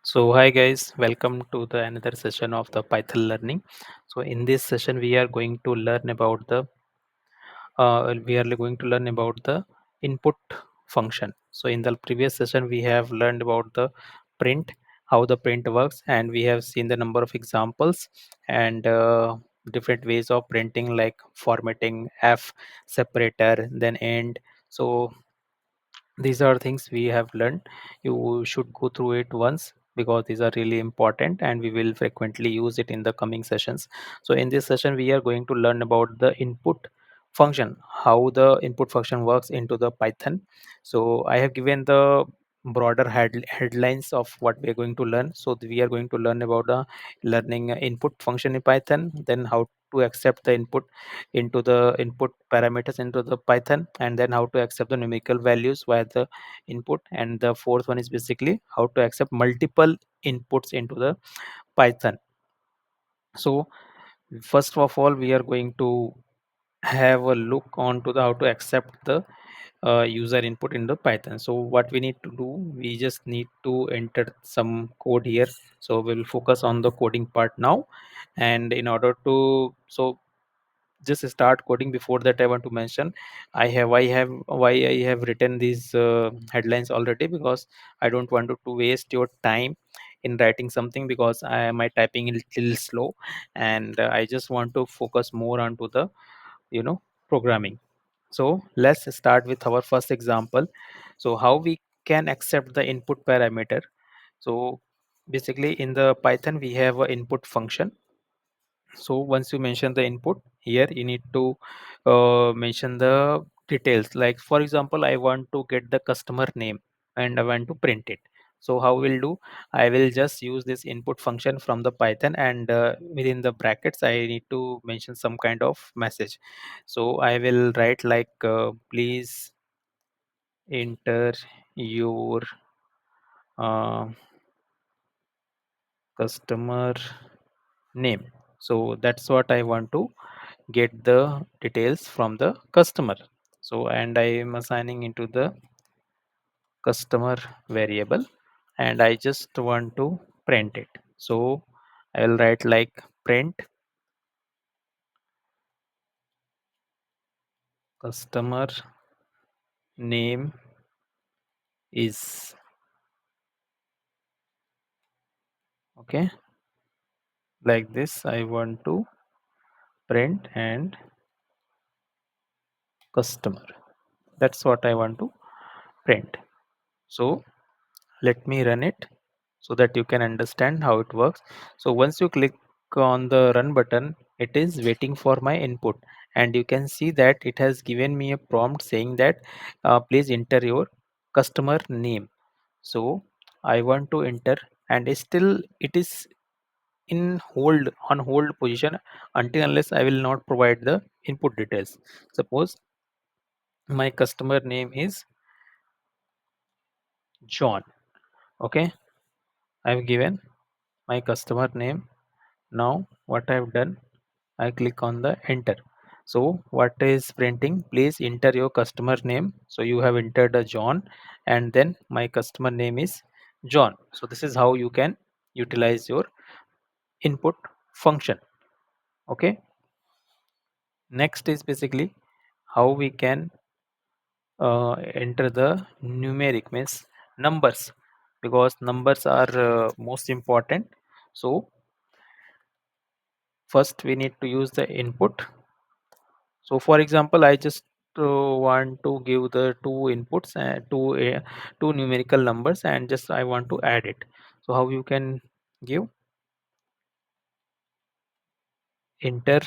So hi guys, welcome to the another session of the Python learning. So in this session we are going to learn about the input function. So in the previous session we have learned about the print, how the print works, and we have seen the number of examples and different ways of printing like formatting, F separator, then end. So these are things we have learned. You should go through it once because these are really important and we will frequently use it in the coming sessions. So in this session we are going to learn about the input function, how the input function works into the Python. So I have given the broader headlines of what we are going to learn. So we are going to learn about the learning input function in Python, then how to accept the input into the input parameters into the Python, and then how to accept the numerical values via the input. And the fourth one is basically how to accept multiple inputs into the Python. So first of all we are going to have a look on to the how to accept the user input in the Python. So what we need to do, we just need to enter some code here. So we'll focus on the coding part now. And in order to just start coding, before that I want to mention why I have written these headlines already, because I don't want to waste your time in writing something, because my typing is little slow, and I just want to focus more onto the you know programming. So let's start with our first example. So how we can accept the input parameter. So basically in the Python we have a input function. So once you mention the input here, you need to mention the details. Like for example, I want to get the customer name and I want to print it. So how we'll do, I will just use this input function from the Python, and within the brackets I need to mention some kind of message. So I will write like please enter your uh, customer name. So that's what I want to get the details from the customer. So and I am assigning into the customer variable, and I just want to print it. So I will write like print customer name is, okay, like this I want to print, and customer, that's what I want to print. So let me run it so that you can understand how it works. So once you click on the run button, it is waiting for my input, and you can see that it has given me a prompt saying that please enter your customer name. So I want to enter, and still it is in hold on hold position until unless I will not provide the input details. Suppose my customer name is John. Okay, I've given my customer name. Now what I've done, I click on the enter. So what is printing? Please enter your customer name. So you have entered a John, and then my customer name is John. So this is how you can utilize your input function. Okay. Next is basically how we can enter the numeric, means numbers, because numbers are most important. So first we need to use the input. So for example, I just want to give the two inputs and two numerical numbers, and just I want to add it. So how you can give, enter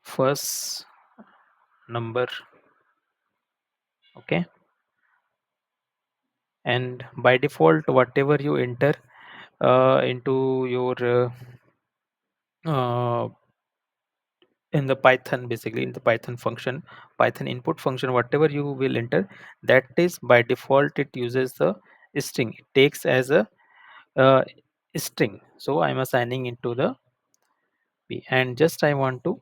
first number, okay, and by default whatever you enter into your uh, in the Python, basically in the Python function, Python input function, whatever you will enter, that is by default it uses the string, it takes as a uh, string. So I'm assigning into the p, and just I want to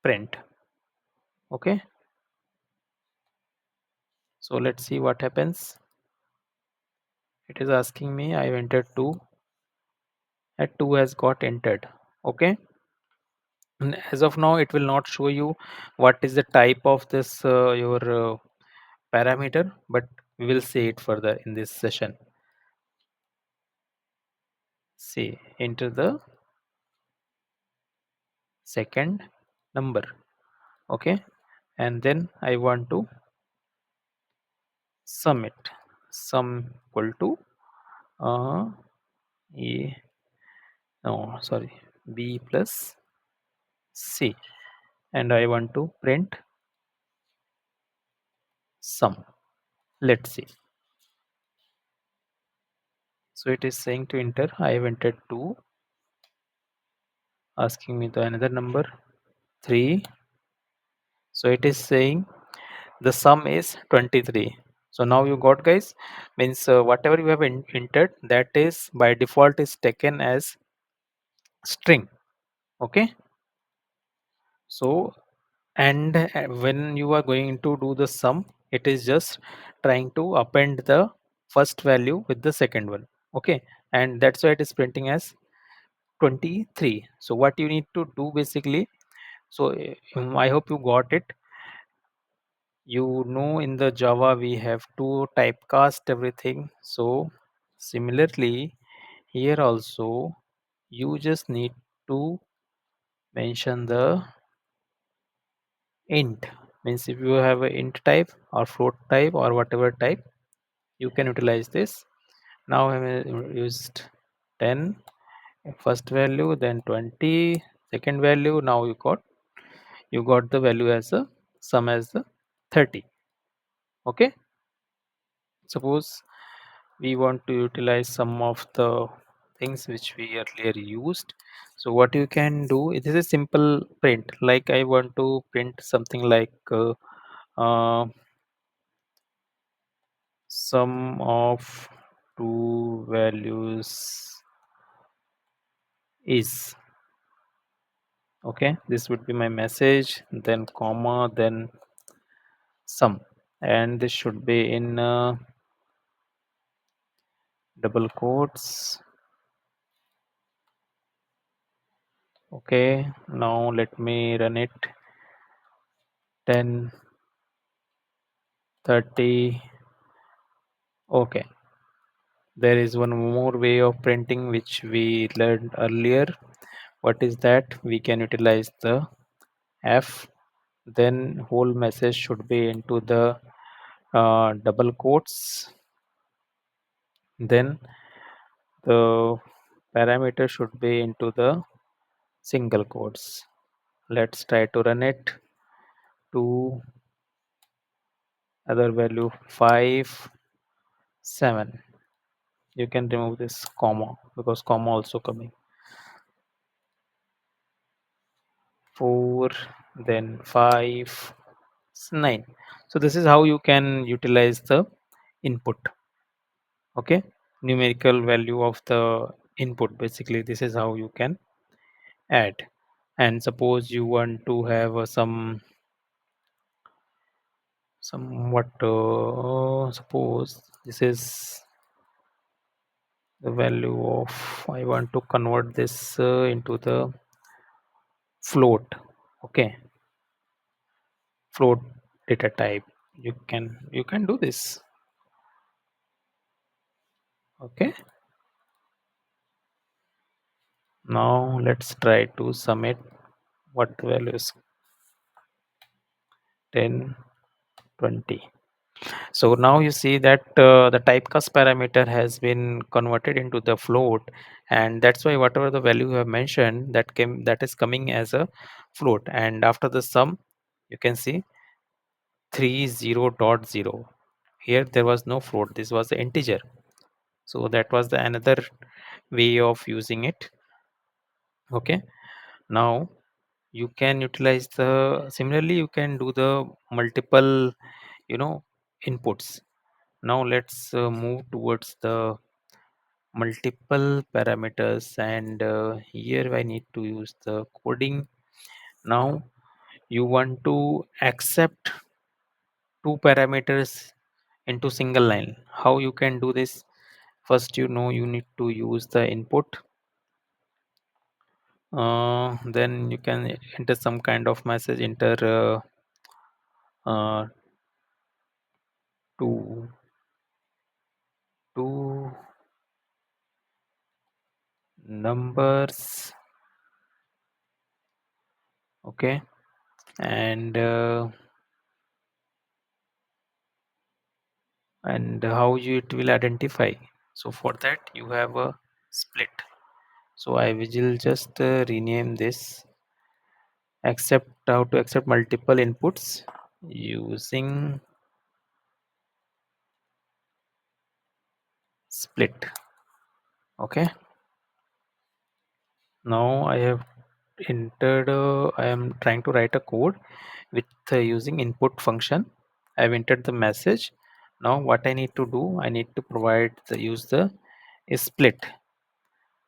print. Okay, So let's see what happens. It is asking me, I've entered 2, at 2 has got entered. Okay, and as of now it will not show you what is the type of this your parameter, but we will see it further in this session. See, enter the second number. Okay, and then I want to sum it. Sum equal to uh, a, no, sorry, b plus c, and I want to print sum. Let's see. So it is saying to enter. I have entered 2, asking me the another number 3. So it is saying the sum is 23. So now you got, guys, means whatever you have entered, that is by default is taken as string. Okay, so and when you are going to do the sum, it is just trying to append the first value with the second one. Okay, and that's why it is printing as 23. So what you need to do basically, so I hope you got it. You know, in the Java we have to typecast everything. So similarly here also you just need to mention the int. Means if you have a int type or float type or whatever type, you can utilize this. Now I have used 10 first value, then 20 second value. Now you got the value as a sum as the 30. Okay, suppose we want to utilize some of the things which we earlier used. So what you can do, it is a simple print. Like I want to print something like uh, sum of two values is, okay, this would be my message, then comma, then sum, and this should be in double quotes. Okay, now let me run it. 10, 30. Okay, there is one more way of printing which we learned earlier. What is that? We can utilize the f, then whole message should be into the double quotes, then the parameter should be into the single quotes. Let's try to run it to other value 5, 7. You can remove this comma because comma also coming. 4, then 5, 9. So this is how you can utilize the input. Okay, numerical value of the input, basically this is how you can add. And suppose you want to have somewhat suppose this is the value of, I want to convert this into the float. Okay, float data type. You can do this. Okay, now let's try to submit what the value is. 10, 20. So now you see that the typecast parameter has been converted into the float, and that's why whatever the value you have mentioned, that is coming as a float. And after the sum, you can see 30.0. Here there was no float, this was the integer. So that was the another way of using it. Okay, now you can utilize the, similarly you can do the multiple, inputs. Now let's move towards the multiple parameters, and here I need to use the coding. Now you want to accept two parameters into single line. How you can do this? First, you need to use the input. Then you can enter some kind of message, enter uh, two two numbers. Okay, and how it will identify. So for that you have a split. So I will just rename this accept, how to accept multiple inputs using split. Okay, now I have entered I am trying to write a code with using input function. I've entered the message. Now what I need to do, I need to provide the use the split.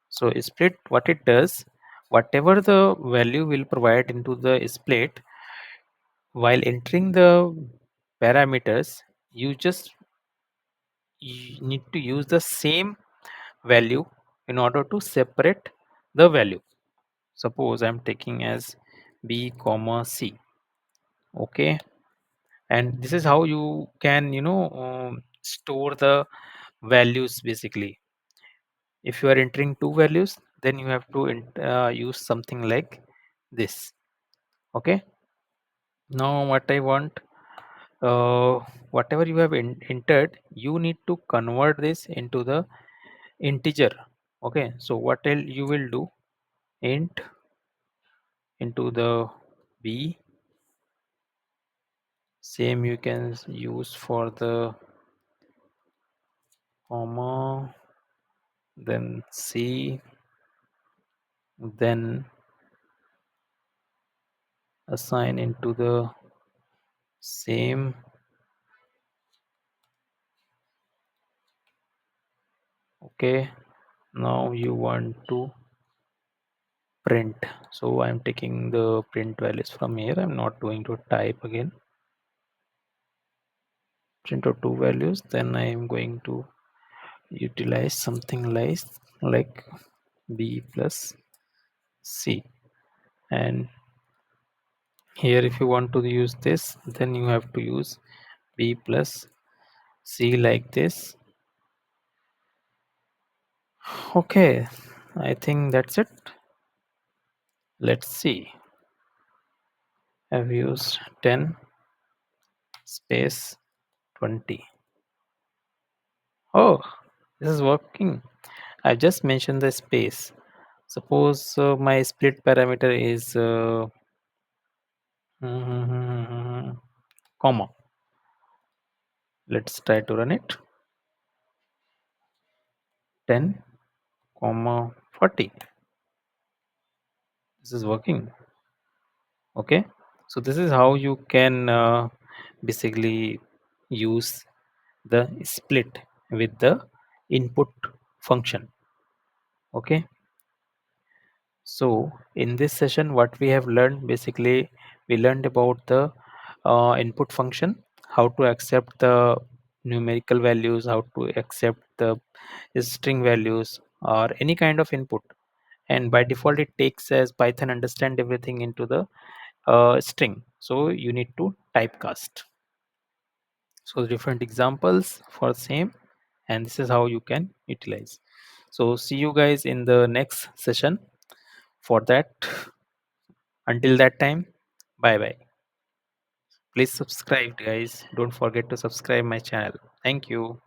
So split, what it does, whatever the value will provide into the split, while entering the parameters, you need to use the same value in order to separate the value. Suppose I'm taking as b comma c. Okay, and this is how you can store the values. Basically, if you are entering two values, then you have to use something like this. Okay, now what I want, uh, whatever you have entered, you need to convert this into the integer. Okay, so what you will do, int into the b, same you can use for the comma, then c, then assign into the same. Okay, now you want to print. So I'm taking the print values from here. I'm not going to type again. Print of two values. Then I am going to utilize something like b plus c. And here, if you want to use this, then you have to use b plus c like this. Okay, I think that's it. Let's see. I've used 10 space 20. Oh, this is working. I just mentioned the space. Suppose my split parameter is comma. Let's try to run it. 10 comma 40. This is working. Okay, so this is how you can basically use the split with the input function. Okay, so in this session what we have learned, basically we learned about the input function, how to accept the numerical values, how to accept the string values or any kind of input, and by default it takes as Python understand everything into the string, so you need to typecast. So different examples for same, and this is how you can utilize. So see you guys in the next session. For that, until that time, bye bye. Please subscribe guys, don't forget to subscribe my channel. Thank you.